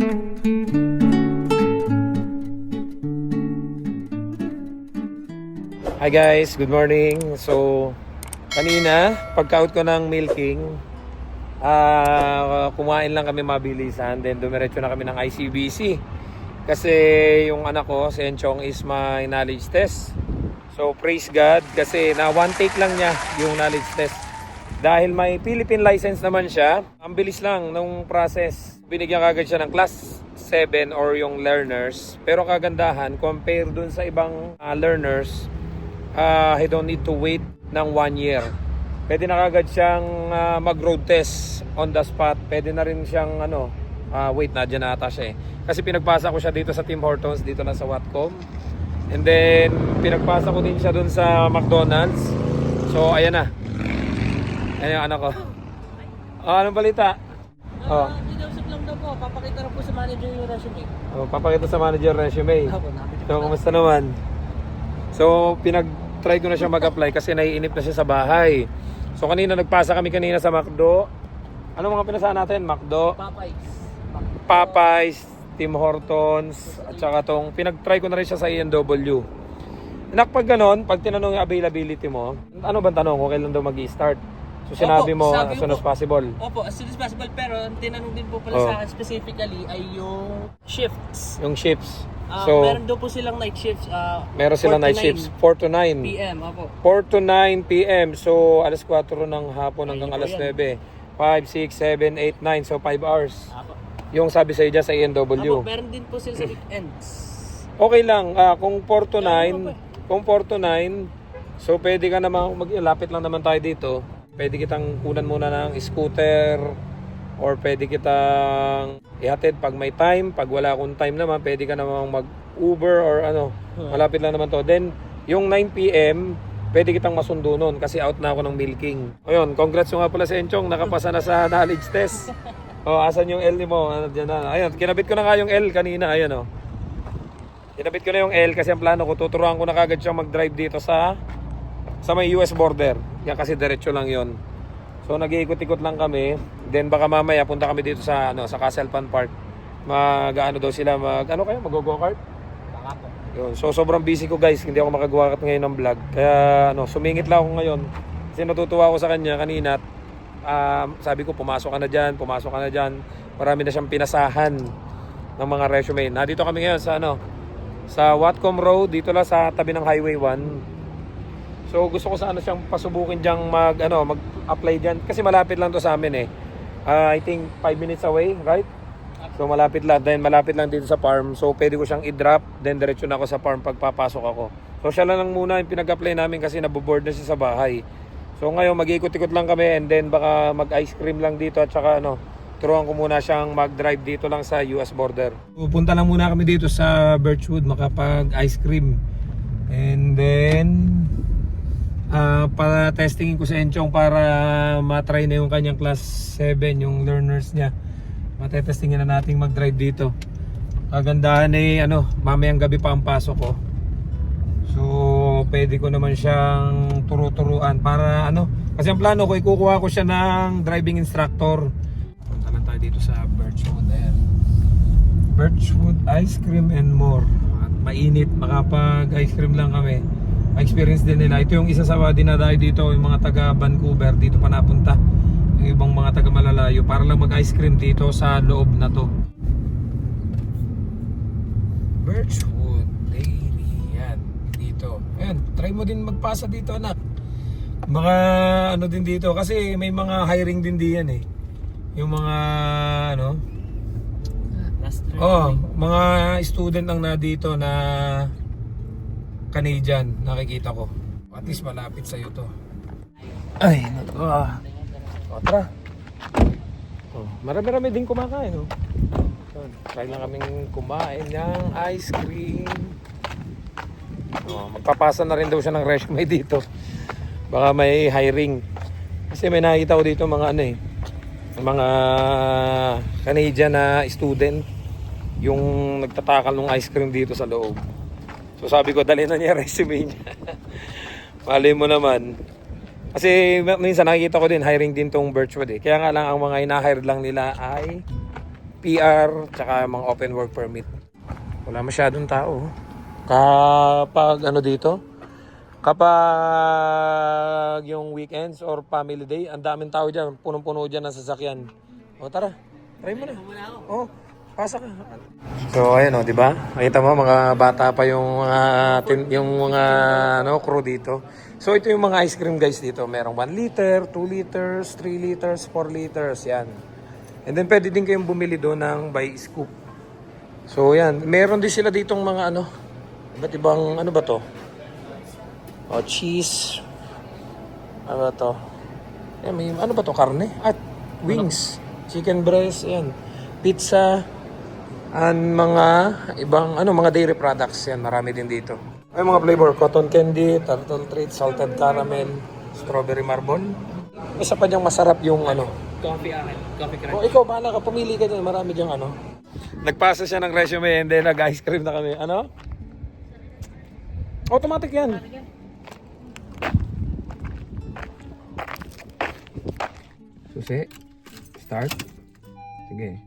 Hi guys, good morning. So, kanina, pagka-out ko ng milking, kumain lang kami mabilisan. Then, dumiretso na kami ng ICBC. Kasi yung anak ko, si Enchong, is my knowledge test. So, praise God. Kasi na one take lang niya yung knowledge test. Dahil may Philippine license naman siya, ang bilis lang nung process. Binigyan kagad siya ng class 7 or yung learners. Pero kagandahan, compare dun sa ibang learners, he don't need to wait ng 1 year. Pwede na kagad siyang mag-road test on the spot. Pwede na rin siyang wait na dyan ata siya eh. Kasi pinagpasa ko siya dito sa Tim Hortons, dito lang sa Watcom. And then pinagpasa ko din siya dun sa McDonald's. So ayan na. Ayan yung anak ko. Anong balita? Dinausap lang daw po, papakita na po sa manager yung resume. Papakita sa manager resume. So kumusta naman? So, pinag-try ko na siya mag-apply kasi naiinip na siya sa bahay. So, kanina nagpasa kami kanina sa McDo. Ano mga pinasahan natin? McDo, Popeyes, Tim Hortons, at saka tong pinag-try ko na rin siya sa A&W. Pag ganon, pag tinanong yung availability mo, ano bang tanong? Okay lang daw mag-i-start. So, sinabi mo as soon as possible. Opo, as soon as possible. Pero, ang tinanong din po pala sa akin specifically ay yung shifts. Yung shifts. So, meron daw po silang night shifts. Meron silang night shifts, 4 to 9 PM, opo. 4 to 9 PM. So, alas 4 ng hapon hanggang alas 9. 5, 6, 7, 8, 9. So, 5 hours. Opo. Yung sabi sa dyan sa A&W. Opo, meron din po sila sa weekends. Okay lang. Kung 4 to 9, so pwede ka naman, lapit lang naman tayo dito. Pwede kitang kunan muna ng scooter or pwede kitang ihatid pag may time. Pag wala akong time naman, pwede ka namang mag-Uber or malapit lang naman to. Then, yung 9 PM, pwede kitang masundo nun kasi out na ako ng milking. Ayun, congrats nga pala sa Enchong, nakapasa na sa knowledge test. Asan yung L ni mo? Diyan na. Ayun, kinabit ko na nga yung L kanina. Ayun Kinabit ko na yung L kasi ang plano ko, tuturuan ko na kagad siyang mag-drive dito sa may US border. Yan kasi diretso lang yon. So nag-iikot-ikot lang kami. Then baka mamaya punta kami dito sa Castle Pan Park. Daw sila mag-go-kart. Yun. So sobrang busy ko guys, hindi ako makagawa ngayon ng vlog. Kaya sumingit lang ako ngayon. Kasi natutuwa ako sa kanya kanina. Sabi ko pumasok ka na diyan. Marami na siyang pinasahan ng mga resume. Dito kami ngayon sa Watcom Road, dito lang sa tabi ng Highway 1. So gusto ko sana siyang pasubukin diyang mag-apply diyan kasi malapit lang to sa amin eh. I think 5 minutes away, right? So malapit lang, then malapit lang dito sa farm. So pwede ko siyang i-drop, then diretso na ako sa farm pag papasok ako. So siya lang muna yung pinag-apply namin kasi naboboard na siya sa bahay. So ngayon mag-ikot-ikot lang kami and then baka mag-ice cream lang dito at saka turuan ko muna siyang mag-drive dito lang sa US border. Pupunta lang muna kami dito sa Birchwood makapag-ice cream. And then pa-testingin ko sa Enchong para matry na yung kanyang class 7, yung learners niya. Matetestingin na natin mag-drive dito. Kagandahan mamayang gabi pa ang pasok ko. So, pwede ko naman siyang turo-turuan para kasi ang plano ko, ikukuha ko siya ng driving instructor. Punta lang tayo dito sa Birchwood. Ayan. Birchwood Ice Cream and More. At mainit, makapag-ice cream lang kami. Ma-experience din nila. Ito yung isa sa dinadayo dito, yung mga taga Vancouver dito pa napunta. Yung ibang mga taga malalayo para lang mag-ice cream dito sa loob na to. Birchwood Dairy. Yan, dito. Ayan, try mo din magpasa dito anak. Baka din dito kasi may mga hiring din diyan eh. Yung mga mga student ang na dito na Canadian, nakikita ko. At least malapit sa'yo to. Ay, tara. Marami-rami din kumakain. Try lang kaming kumain ng ice cream. Magpapasa na rin daw siya ng resume dito. Baka may hiring. Kasi may nakita ko dito mga mga Canadian na student. Yung nagtatakal ng ice cream dito sa loob. So sabi ko, dali na niya resume niya. Malay mo naman. Kasi minsan nakikita ko din, hiring din tong Birchwood eh. Kaya nga lang ang mga ina-hire lang nila ay PR, tsaka mga open work permit. Wala masyadong tao. Kapag ano dito, kapag yung weekends or family day, ang daming tao dyan, punong-puno dyan ng sasakyan. O tara, try mo na. O, pasa ka. So ayun o, di ba? Makita mo mga bata pa yung mga crew dito. So ito yung mga ice cream guys dito. Merong 1 liter, 2 liters, 3 liters, 4 liters, yan. And then pwede din kayong bumili doon ng by scoop. So yan, meron din sila ditong mga iba't ibang ano ba to? O cheese. Ano ba to? Yan, may ano ba to? Karne? At wings, chicken breast, yan. Pizza, and mga ibang mga dairy products yan, marami din dito. Ay mga flavor, cotton candy, turtle treat, salted caramel, strawberry marble. Isa pa diyang masarap yung Coffee akin. Coffee crunch. O ikaw, bahala ka, pumili ka dyan, marami diyang Nagpasa siya ng resume and then nag-ice cream na kami. Automatic yan. Susi. Start. Sige.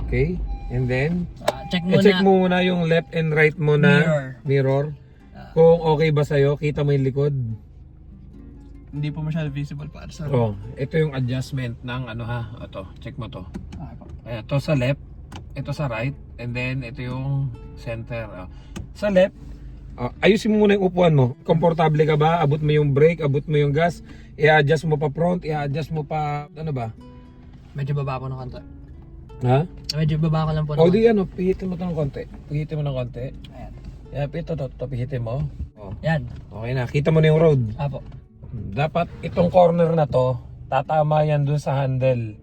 Okay. And then, Check mo muna yung left and right mo na mirror. Kung okay ba sa'yo, kita mo yung likod. Hindi po masyado visible para sa Ito yung adjustment ng Ito, check mo to. Ito sa left, ito sa right, and then ito yung center. Sa left, ayusin mo muna yung upuan mo. Komportable ka ba? Abot mo yung brake, abot mo yung gas, i-adjust mo pa front, i-adjust mo pa, Medyo baba ko ng konti. Ha? Medyo baba ko lang po. O di pihitin mo to ng konti. Pihitin mo ng konti. Ayan. Ito pihitin mo. Yan. Okay na, kita mo na yung road. Apo. Dapat itong corner na to, tatama yan dun sa handle.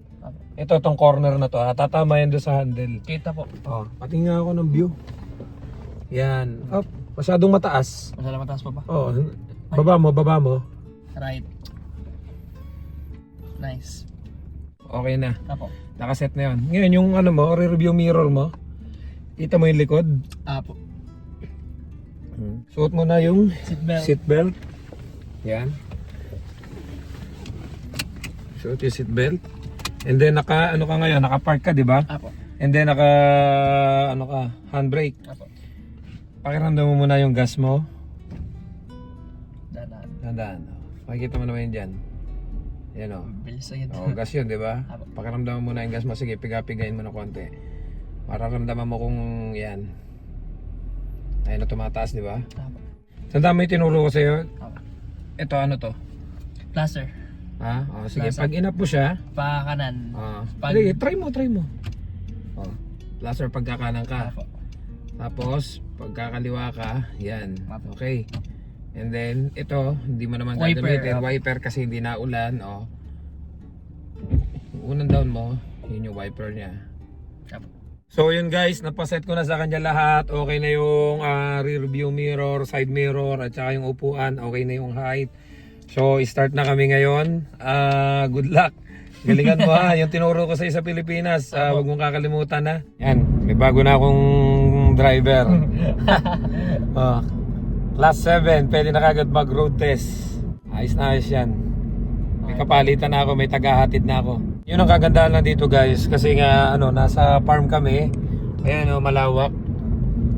Itong corner na to, tatama yan dun sa handle. Kita po. Pati nga ako ng view. Yan. Masyadong mataas. Masyadong mataas pa ba? Baba mo. Right. Nice. Okay na. Apo. Nakaset na yun. Ngayon yung rear-view mirror mo, kita mo yung likod. Apo. Suot mo na yung Seatbelt. seatbelt. Yan. Suot yung seatbelt. And then naka-park ka, di ba? Apo. And then handbrake. Apo. Pakiramdam mo muna yung gas mo. Dahan. Makikita mo naman yun dyan. Yan Bilis agad. gas yun, di ba? Apo. Pakiramdaman mo na yung gas mo. Sige, piga-pigain mo ng konti. Mararamdaman mo kung yan. Ayun na tumataas, di ba? Apo. Tanda mo yung tinuro ko sa'yo? Apo. Ito, ano to? Placer. Sige, Placer. pag inap mo siya, Pa kanan. sige, try mo. Placer pagkakanan ka. Apo. Tapos, pagkakaliwa ka, yan. Apo. Okay. And then, ito, hindi mo naman Wiper, gagamitin. apo. Wiper kasi hindi na ulan. Unang down mo, yun yung wiper niya. Apo. So yun guys, napaset ko na sa kanya lahat. Okay na yung rear view mirror, side mirror, at saka yung upuan. Okay na yung height. So start na kami ngayon. Good luck. Galingan mo yung tinuro ko sa sa Pilipinas. Huwag mong kakalimutan na. Yan, may bago na akong driver. Class 7, pwede na kagad mag road test. Ayos na ayos yan. May kapalitan na ako, may tagahatid na ako. Yun ang kagandahan lang dito guys, kasi nga nasa farm kami. Ayan malawak.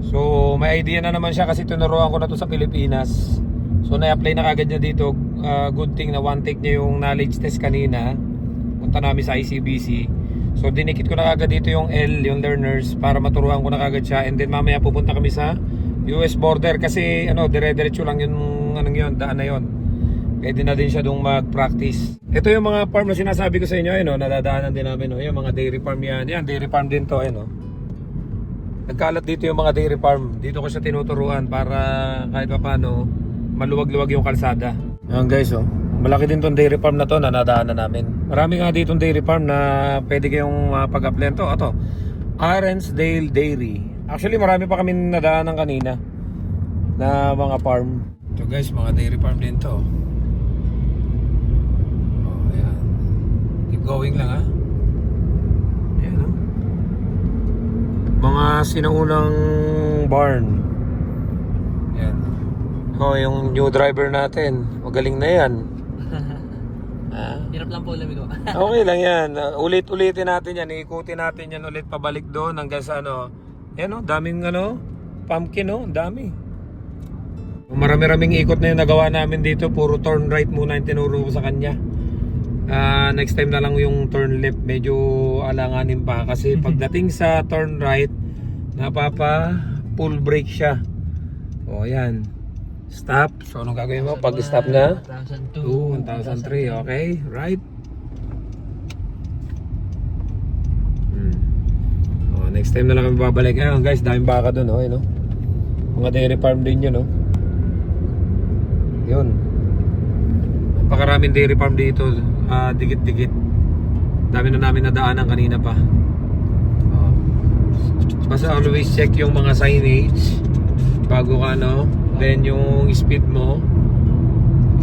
So may idea na naman siya kasi tinuruan ko na to sa Pilipinas. So na-apply na kagad niya dito. Good thing na one take niya yung knowledge test kanina. Punta namin sa ICBC. So dinikit ko na kagad dito yung L, yung learners, para maturuan ko na kagad siya. And then mamaya pupunta kami sa US border kasi dire-diretso lang yung daan na yon. Pwede na din siya doon mag-practice. Ito yung mga farm na sinasabi ko sa inyo, nadadaanan din namin, yung mga dairy farm yan. Yan, dairy farm din to, Nagkalat dito yung mga dairy farm. Dito ko siya tinuturuan para kahit pa paano maluwag-luwag yung kalsada. Yan guys, malaki din tong dairy farm na to na nadaanan namin. Marami nga dito dairy farm na pwede kayong pag-applyan to. Ito, Arensdale Dairy. Actually, marami pa kami nadaanan kanina na mga farm. Ito guys, mga dairy farm din to. Keep going lang Ayan mga sinaunang barn. Ayan. Yung new driver natin. Magaling na yan. Hirap lang po lamig ko. Okay lang yan. Ulit-ulitin natin yan. Iikutin natin yan ulit pabalik doon hanggang sa ano. Yan o, daming ano, pumpkin o, dami. Marami-raming ikot na yung nagawa namin dito. Puro turn right muna yung tinuro ko sa kanya. Next time na lang yung turn left. Medyo alanganin pa. Kasi pagdating sa turn right, napapa full brake siya. O yan. Stop. So anong gagawin mo? Pag stop na? 1,002. 1,003. Okay. Right. Next time na lang kami babalik. Ayun guys, daming baka doon. Oh, no? Mga dairy farm din yun. Oh. Yun. Napakaraming dairy farm dito. Dikit-dikit. Dami na namin nadaanan kanina pa. Basta always check yung mga signage bago ka, no? Then yung speed mo,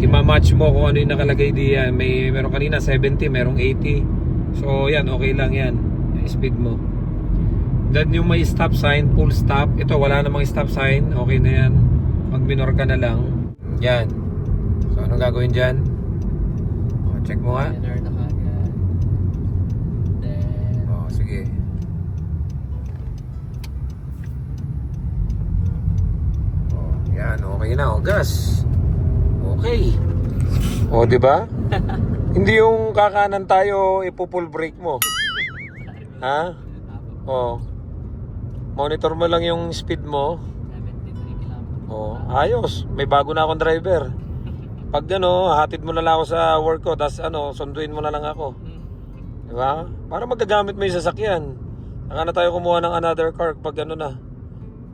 i-match mo kung ano yung nakalagay diyan. Meron kanina 70, merong 80. So yan, okay lang yan. Yung speed mo. Then yung may stop sign, full stop. Ito wala namang stop sign, okay na yan. Mag-minor ka na lang. Yan. So anong gagawin dyan? Check mo nga. Minor na kagad. Then Sige. Yan, okay na. Gas. Okay. O, di ba? Hindi yung kakanan tayo ipo-full brake mo. Ha? O. Monitor mo lang yung speed mo. 73 kilometers. O, ayos. May bago na akong driver. Pag hatid mo na lang ako sa work ko, tas sunduin mo na lang ako. Di ba? Para magagamit mo yung sasakyan. Saka na tayo kumuha ng another car pag na.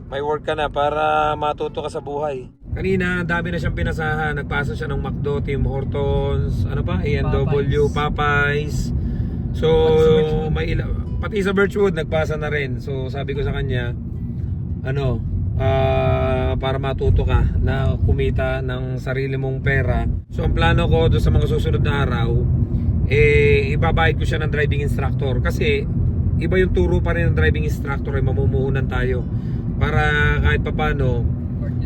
May work ka na para matuto ka sa buhay. Kanina, dami na siyang pinasahan. Nagpasa siya ng McDo, Tim Hortons, ano pa? A&W, Popeyes. So, pati sa Birchwood, nagpasa na rin. So, sabi ko sa kanya, para matuto ka na kumita ng sarili mong pera. So, ang plano ko doon sa mga susunod na araw, ibabayad ko siya ng driving instructor. Kasi, iba yung turo pa rin ng driving instructor, ay mamumuhunan tayo. Para kahit papano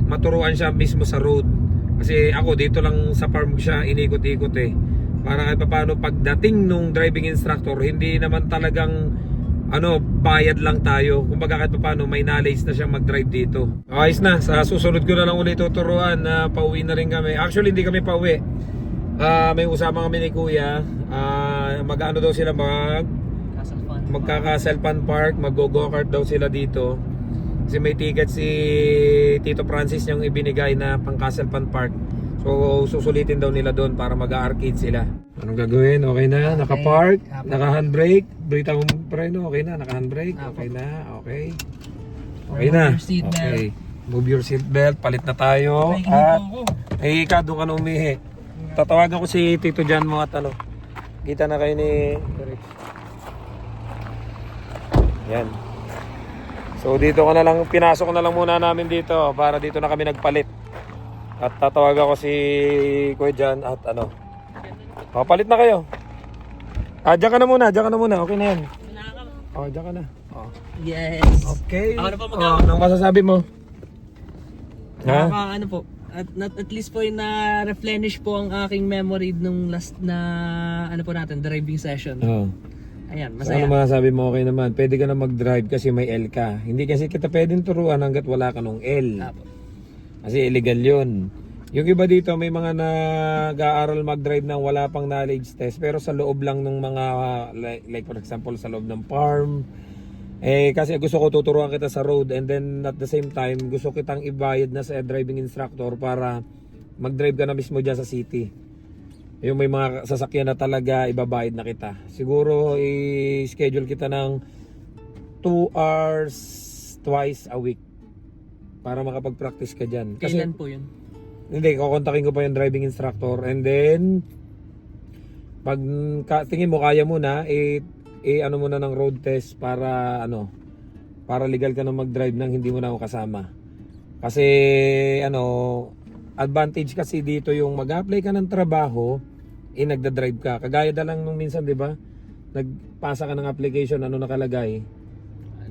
maturuan siya mismo sa road. Kasi ako dito lang sa farm siya inikot-ikot para kahit papano pagdating nung driving instructor, hindi naman talagang bayad lang tayo. Kumbaga kahit papano may knowledge na siyang mag-drive dito. Ayos na, sa susunod ko na lang ulit tuturuan na pauwi na rin kami. Actually hindi kami pauwi. May usama kami ni Kuya. Mag-ano daw sila magkaka-Castle Fun Park, mag-go-kart daw sila dito. Kasi may ticket si Tito Francis niyang ibinigay na pang Castle Fun Park. So susulitin daw nila doon para mag-arcade sila. Anong gagawin? Okay na? Naka-park? Naka-handbrake? Brita mo preno? Okay na? Naka-handbrake? Okay na? Okay. Okay na? Okay. Move your seatbelt. Palit na tayo. At ka, doon ka na umihi. Tatawagan ko si Tito Jan mo at kita na kayo ni Rich. Yan. So dito ko na lang, pinasok ko na lang muna namin dito para dito na kami nagpalit. At tatawag ako si Kuya Jan at palit na kayo. Diyan ka na muna, okay na yan. Diyan ka na. Yes. Okay. Ako na po Anong masasabi mo? Po. At least po na-replenish po ang aking memory nung last na natin, driving session. Ayan, masaya. Ano masasabi mo? Okay naman. Pwede ka na mag-drive kasi may L ka. Hindi kasi kita pwedeng turuan hanggat wala ka ng L. Kasi illegal yun. Yung iba dito may mga nag-aaral mag-drive nang wala pang knowledge test. Pero sa loob lang ng mga, like for example sa loob ng farm. Kasi gusto ko tuturuan kita sa road. And then at the same time, gusto kitang ibayad na sa driving instructor para mag-drive ka na mismo dyan sa city. Yung may mga sasakyan na talaga ibabayad na kita. Siguro i-schedule kita ng 2 hours twice a week para makapag-practice ka dyan. Kasi, kailan po yun? Hindi, kukontakin ko pa yung driving instructor and then pag tingin mo kaya mo na ano mo na ng road test para para legal ka na mag-drive nang hindi mo na ako kasama. Kasi advantage kasi dito yung mag-apply ka ng trabaho, nagda-drive ka. Kagaya na lang nung minsan, 'di ba? Nagpasa ka ng application, nakalagay?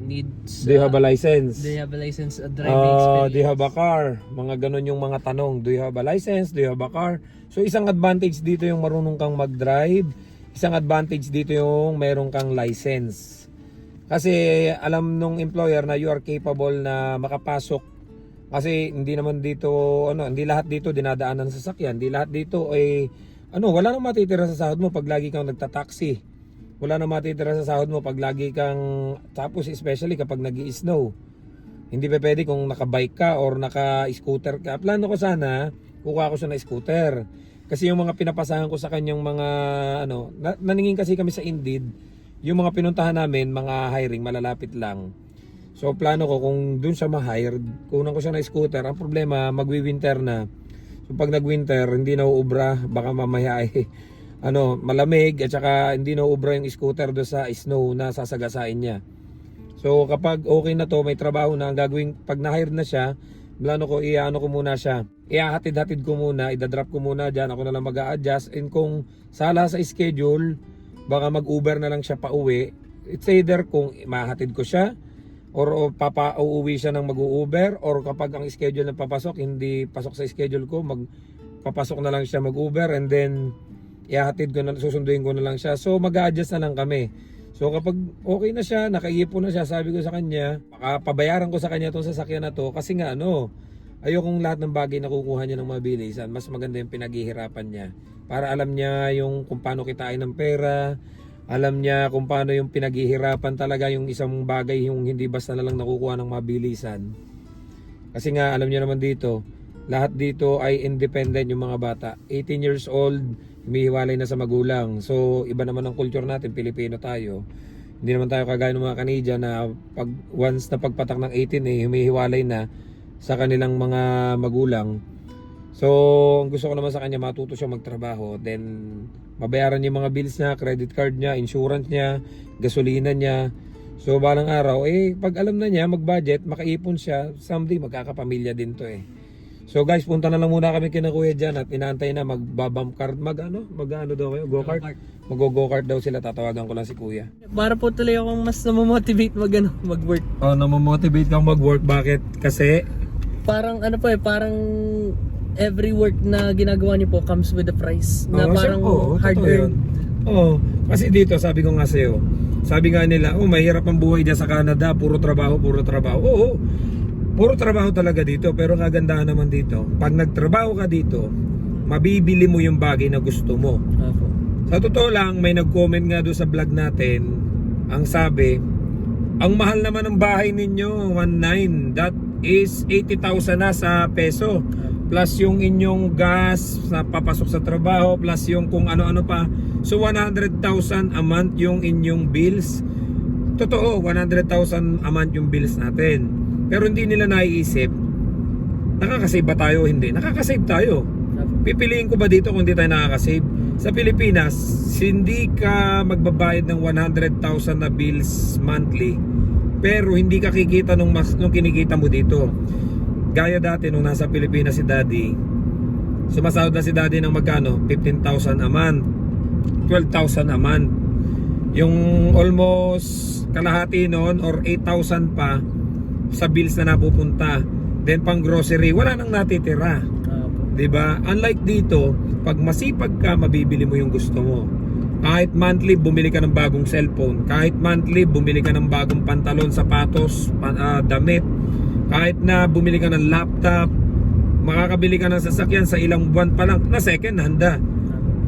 needs, Do you have a license? do you have a license, driving experience? Do you have a car? Mga ganon yung mga tanong. Do you have a license? Do you have a car? So isang advantage dito yung marunong kang mag-drive. Isang advantage dito yung meron kang license. Kasi alam nung employer na you are capable na makapasok. Kasi hindi naman dito, hindi lahat dito dinadaanan sa sasakyan. Hindi lahat dito ay, wala nang matitira sa sahod mo pag lagi kang nagtataxi. Wala nang matitira sa sahod mo pag lagi kang, tapos especially kapag nag-i-snow. Hindi pa pwede kung nakabike ka or naka-scooter ka. Plano ko sana, kukuha ko siya na scooter. Kasi yung mga pinapasahan ko sa kanyang mga, naningin kasi kami sa Indeed, yung mga pinuntahan namin, mga hiring, malalapit lang. So plano ko kung dun siya ma-hire, kunan ko siya na scooter. Ang problema, magwi-winter na. So pag nag-winter, hindi na uubra, baka mamaya ay malamig at saka hindi na uubra yung scooter do sa snow na sasagasain niya. So kapag okay na to, may trabaho na, ang gagawin pag na-hire na siya, plano ko ko muna siya. Ihahatid-hatid ko muna, idadrop ko muna diyan, ako na lang mag-a-adjust, and kung sala sa schedule, baka mag-Uber na lang siya pauwi. It's either kung mahatid ko siya or uuwi siya ng mag-Uber, or kapag ang schedule na papasok hindi pasok sa schedule ko, magpapasok na lang siya mag-Uber, and then ihahatid ko na, susunduin ko na lang siya. So mag-a-adjust na lang kami. So kapag okay na siya, nakaiipon na siya, sabi ko sa kanya, pabayaran ko sa kanya itong sasakyan na to, kasi nga ayokong lahat ng bagay na kukuha niya ng mabilisan. Mas maganda yung pinaghihirapan niya. Para alam niya yung kung paano kitain ng pera, alam niya kung paano yung pinaghihirapan talaga yung isang bagay, yung hindi basta na lang nakukuha ng mabilisan. Kasi nga alam niya naman dito, lahat dito ay independent yung mga bata. 18 years old, humihiwalay na sa magulang. So iba naman ang culture natin, Pilipino tayo. Hindi naman tayo kagaya ng mga Canadian na once na pagpatak ng 18 humihiwalay na sa kanilang mga magulang. So ang gusto ko naman sa kanya, matuto siya magtrabaho, then mabayaran niya yung mga bills niya, credit card niya, insurance niya, gasolina niya. So balang araw, pag alam na niya mag-budget, makaipon siya, someday magkakapamilya din to So guys, punta na lang muna kami kina Kuya dyan at inaantay na magbabump card, mag-ano daw kayo, go-kart? Mag-go-kart daw sila, tatawagan ko lang si Kuya. Para po tuloy akong mas namomotivate mag-work. Namomotivate kang mag-work, bakit? Kasi? Parang parang every work na ginagawa niyo po comes with a price. Na parang hard-earned. Kasi dito, sabi ko nga sa'yo, sabi nga nila, mahirap ang buhay dyan sa Canada, puro trabaho. Puro trabaho talaga dito, pero kagandahan naman dito, pag nagtrabaho ka dito, mabibili mo yung bagay na gusto mo. Sa totoo lang, may nag-comment nga doon sa vlog natin, ang sabi, ang mahal naman ng bahay ninyo, 1.9, that is 80,000 na sa peso. Plus yung inyong gas na papasok sa trabaho, plus yung kung ano-ano pa. So 100,000 a month yung inyong bills. Totoo, 100,000 a month yung bills natin. Pero hindi nila naiisip, nakakasave ba tayo o hindi? Nakakasave tayo. Pipiliin ko ba dito kung hindi tayo nakakasave? Sa Pilipinas, hindi ka magbabayad ng 100,000 na bills monthly, pero hindi ka kikita nung kinikita mo dito. Gaya dati nung nasa Pilipinas si Daddy, sumasahod na si Daddy ng magkano? 15,000 a month, 12,000 a month. Yung almost kalahati noon or 8,000 pa sa bills na napupunta. Then pang grocery, wala nang natitira. 'Di ba? Unlike dito, pag masipag ka, mabibili mo yung gusto mo. Kahit monthly bumili ka ng bagong cellphone, kahit monthly bumili ka ng bagong pantalon, sapatos, damit, kahit na bumili ka ng laptop, makakabili ka ng sasakyan sa ilang buwan pa lang na second hand.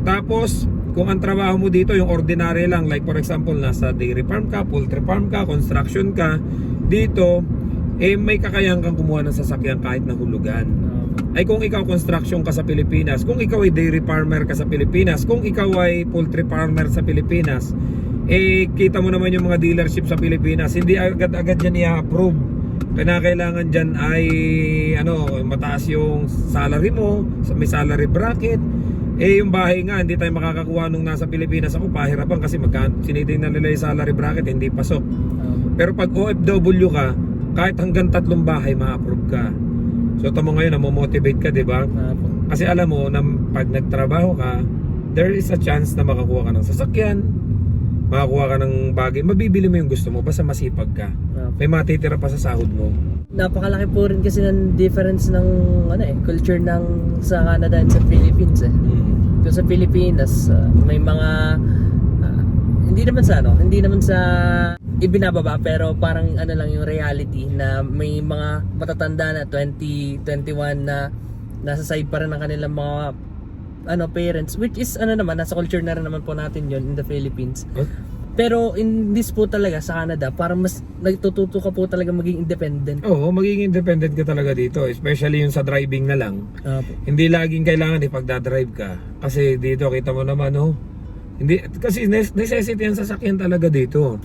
Tapos kung ang trabaho mo dito yung ordinary lang, like for example nasa dairy farm ka, poultry farm ka, construction ka, dito may kakayahan kang kumuha ng sasakyan kahit na hulugan. Ay kung ikaw construction ka sa Pilipinas, kung ikaw ay dairy farmer ka sa Pilipinas, kung ikaw ay poultry farmer sa Pilipinas, kita mo naman yung mga dealership sa Pilipinas, hindi agad-agad yan i-approve. Kailangan dyan ay mataas yung salary mo, may salary bracket. Yung bahay nga, hindi tayo makakakuha nung nasa Pilipinas ako, pahirapan kasi sinitingnan nila yung salary bracket, hindi pasok. Pero pag OFW ka, kahit hanggang 3 bahay ma-approve ka. So tamo ngayon, namomotivate ka, di ba? Kasi alam mo na pag nagtrabaho ka, there is a chance na makakuha ka ng sasakyan, makakuha ka ng bagay, mabibili mo yung gusto mo, basta masipag ka. May matitira pa sa sahod mo. Napakalaki po rin kasi ng difference ng culture ng sa Canada at sa Philippines eh. Doon sa Pilipinas, may mga hindi naman sa ibinababa, pero parang lang yung reality na may mga matatanda na 20, 21 na nasa side pa rin ng kanilang mga parents, which is nasa culture na rin naman po natin yon in the Philippines. Pero in this po talaga sa Canada, parang mas nagtututo ka po talaga maging independent. Oo, magiging independent ka talaga dito, especially yung sa driving na lang. Hindi laging kailangan ipagdadrive ka. Kasi dito kita mo naman hindi, kasi necessity ang sasakyan talaga dito.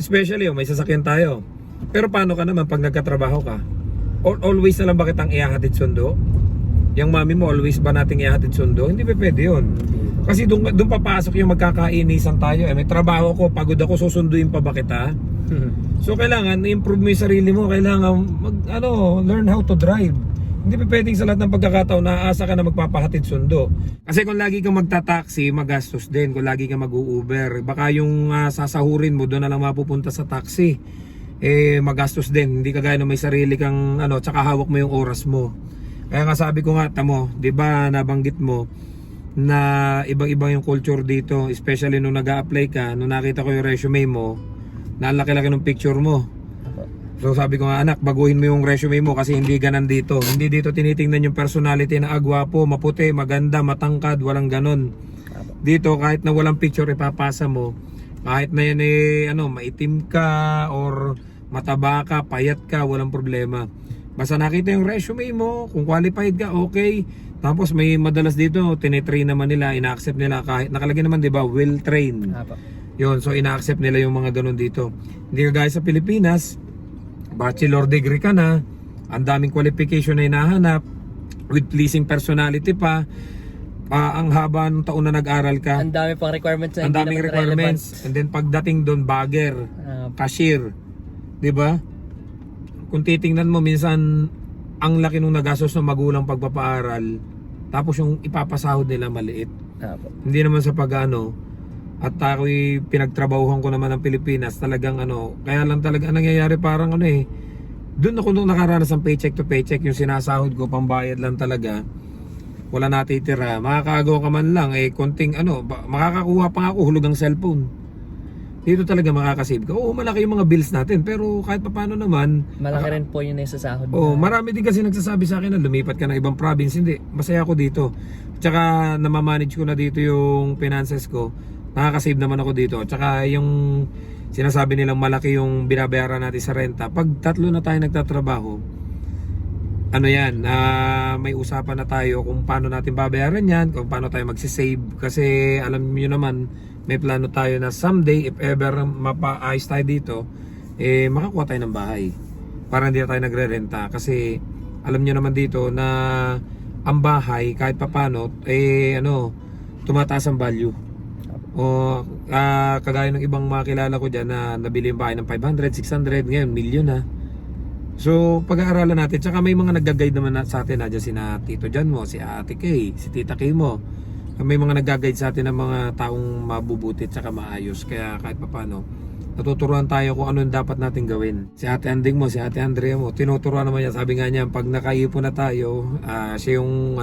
Especially may sasakyan tayo. Pero paano ka naman pag nagkatrabaho ka? Always na lang ba kitang ihahatid sundo? Yung mami mo, always ba nating ihahatid sundo? Hindi pa pwede yun. Kasi doon papasok yung magkakainisan tayo. May trabaho ko, pagod ako, susunduin pa ba kita? So kailangan i-improve mo yung sarili mo. Kailangan learn how to drive. Hindi pa pwedeng sa lahat ng pagkakataon na aasa ka na magpapahatid sundo. Kasi kung lagi kang magta-taxi, magastos din. Kung lagi kang mag-Uber, baka yung sasahurin mo doon na lang mapupunta sa taxi. Magastos din. Hindi kagaya na may sarili kang tsaka hawak mo yung oras mo. Kaya nga sabi ko nga, tamo, 'di ba, nabanggit mo na ibang-ibang yung culture dito, especially nung nag-a-apply ka, nung nakita ko yung resume mo, nalaki-laki ng picture mo. So sabi ko nga, anak, baguhin mo yung resume mo kasi hindi ganan dito. Hindi dito tinitingnan yung personality na agwapo, maputi, maganda, matangkad, walang ganon. Dito kahit na walang picture ipapasa mo, kahit na yan maitim ka or mataba ka, payat ka, walang problema. Basta nakita yung resume mo, kung qualified ka, okay. Tapos may madalas dito, tinetrain naman nila, ina-accept nila kahit nakalagay naman, 'di ba, well trained. Yun, so ina-accept nila yung mga ganun dito. Hindi ka guys sa Pilipinas, bachelor degree ka na, ang daming qualification na hinahanap, with pleasing personality pa, ang haba ng taon na nag-aral ka. Ang dami pang requirements na ang daming requirements. And then pagdating doon, bagger, cashier, 'di ba? Kung titingnan mo minsan ang laki nung nagastos ng magulang pagpapaaral, tapos yung ipapasahod nila maliit. Hindi naman sa at ako'y pinagtrabahuhan ko naman ng Pilipinas, talagang kaya lang talaga nangyayari parang doon ako nung nakaranas ng paycheck to paycheck, yung sinasahod ko pambayad lang talaga, wala natitira, makakagawa ka man lang konting makakakuha pa nga ako hulugang cellphone. Dito talaga makakasave ka. Oo, malaki yung mga bills natin, pero kahit paano naman, malaki rin po yun sa sahod. Marami din kasi nagsasabi sa akin na lumipat ka ng ibang province. Hindi, masaya ako dito. Tsaka namamanage ko na dito yung finances ko. Nakakasave naman ako dito. Tsaka yung sinasabi nilang malaki yung binabayaran natin sa renta. Pag tatlo na tayo nagtatrabaho, may usapan na tayo kung paano natin babayaran yan, kung paano tayo magsisave. Kasi alam niyo naman, may plano tayo na someday, if ever mapaayos tayo dito, makakuha tayo ng bahay para hindi na tayo nagre-renta. Kasi alam niyo naman dito na ang bahay kahit papano tumataas ang value. Kagaya ng ibang mga kilala ko dyan na nabili yung bahay ng 500, 600, ngayon milyon na. So pag-aaralan natin, tsaka may mga nag-guide naman sa atin, si Tito Jan mo, si Ate Kay, si Tita Kay mo. May mga nag-guide sa atin ng mga taong mabubuti tsaka maayos. Kaya kahit papano, natuturuan tayo kung ano yung dapat natin gawin. Si Ate Anding mo, si Ate Andrea mo, tinuturuan naman niya. Sabi nga niya, pag nakaipon na tayo, siya yung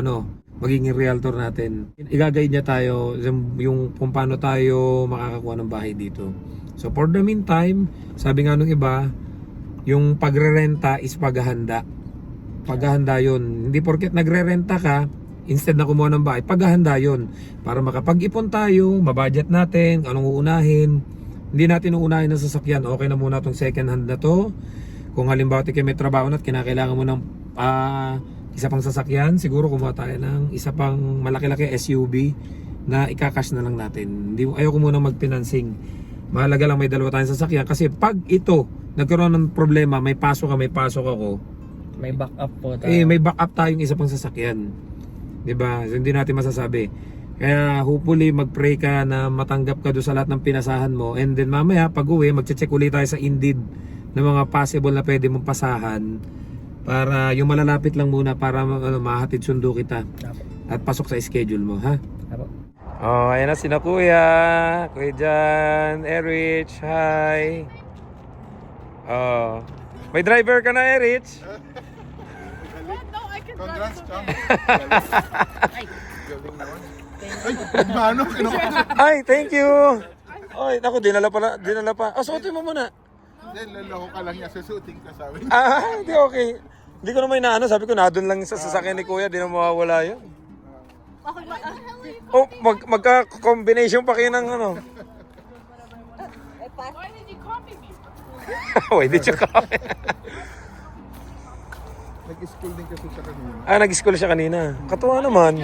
magiging realtor natin. I-guide niya tayo yung kung paano tayo makakakuha ng bahay dito. So for the meantime, sabi nga nung iba, yung pagre-renta is paghahanda. Paghahanda yun. Hindi porket nagre-renta ka, instead na kumuha ng bahay, paghahanda yun. Para makapag-ipon tayo, mabudget natin, anong uunahin. Hindi natin uunahin ng sasakyan. Okay na muna itong second hand na to. Kung halimbawa tayo may trabaho na at kinakailangan mo ng isa pang sasakyan, siguro kumuha tayo ng isa pang malaki-laki SUV na ikakash na lang natin. Ayoko muna mag-financing. Mahalaga lang may dalawa tayong sasakyan. Kasi pag ito, nagkaroon ng problema, may pasok ako, may backup po tayo. May backup tayong isa pang sasakyan. 'Di ba? So, hindi natin masasabi. Kaya hopefully mag-pray ka na matanggap ka doon sa lahat ng pinasahan mo, and then mamaya pag-uwi magche-check ulit tayo sa Indeed ng mga possible na pwede mong pasahan para yung malalapit lang muna para mahatid sundo kita at pasok sa schedule mo, ha? Oh, ayan na sina Kuya. Kuya Jan, Erich, hi. Oh. May driver ka na, Erich? Congrats, Cham. Galing naman. Ay, paano? Ay, thank you. Ay, naku, dinala pa. Oh, suotin mo muna. Then, lalako ka lang niya. Susuting ka, sabi. Hindi okay. Hindi ko naman inaano. Sabi ko, nadun lang sa sasakyan ni Kuya. Di na mawawala yun. Oh, magka-combination pa kayo ng ano. Why did you copy me? Why did you copy? Nag-school din kasi siya kanina. Nag-school siya kanina. Katuwa naman.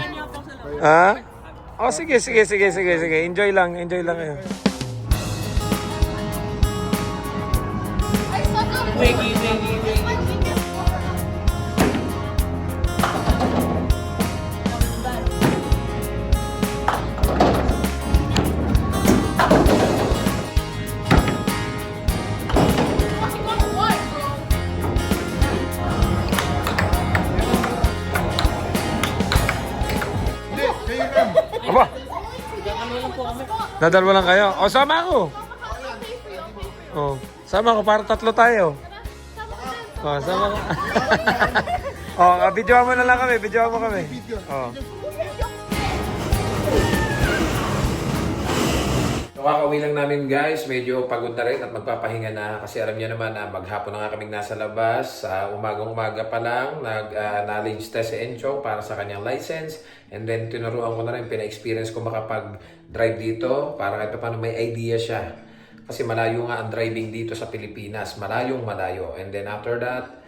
Ha? Oh, sige. Enjoy lang kayo. Hindi, kayo lang. Aba, nadalwa lang kayo. O, sama ako. Oh, sama ako para tatlo tayo. Oh, sama ka. Oh, videoan mo na lang kami. Videoan mo kami. Oh. So, kakauwi lang namin guys, medyo pagod na rin at magpapahinga na kasi alam niyo naman na maghapon na nga kaming nasa labas. Umagang-umaga pa lang, nag-knowledge test si Enchong para sa kanyang license. And then tinuruan ko na rin, pina-experience ko makapag-drive dito para kahit paano may idea siya. Kasi malayo nga ang driving dito sa Pilipinas, malayong malayo. And then after that,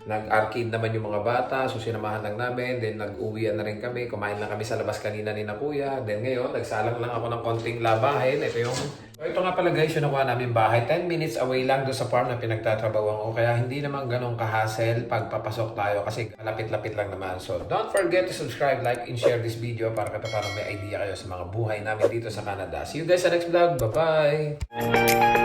nag-arcade naman yung mga bata, so sinamahan lang namin. Then nag-uwian na rin kami, kumain lang kami sa labas kanina ni na Kuya. Then ngayon, nagsalang lang ako ng konting labahin. So ito nga pala guys, yung nakuha namin bahay. 10 minutes away lang doon sa farm na pinagtatrabawan ko. Kaya hindi naman ganun ka-hassle pag papasok tayo kasi lapit-lapit lang naman. So don't forget to subscribe, like, and share this video para kata parang may idea kayo sa mga buhay namin dito sa Canada. See you guys sa next vlog. Bye-bye!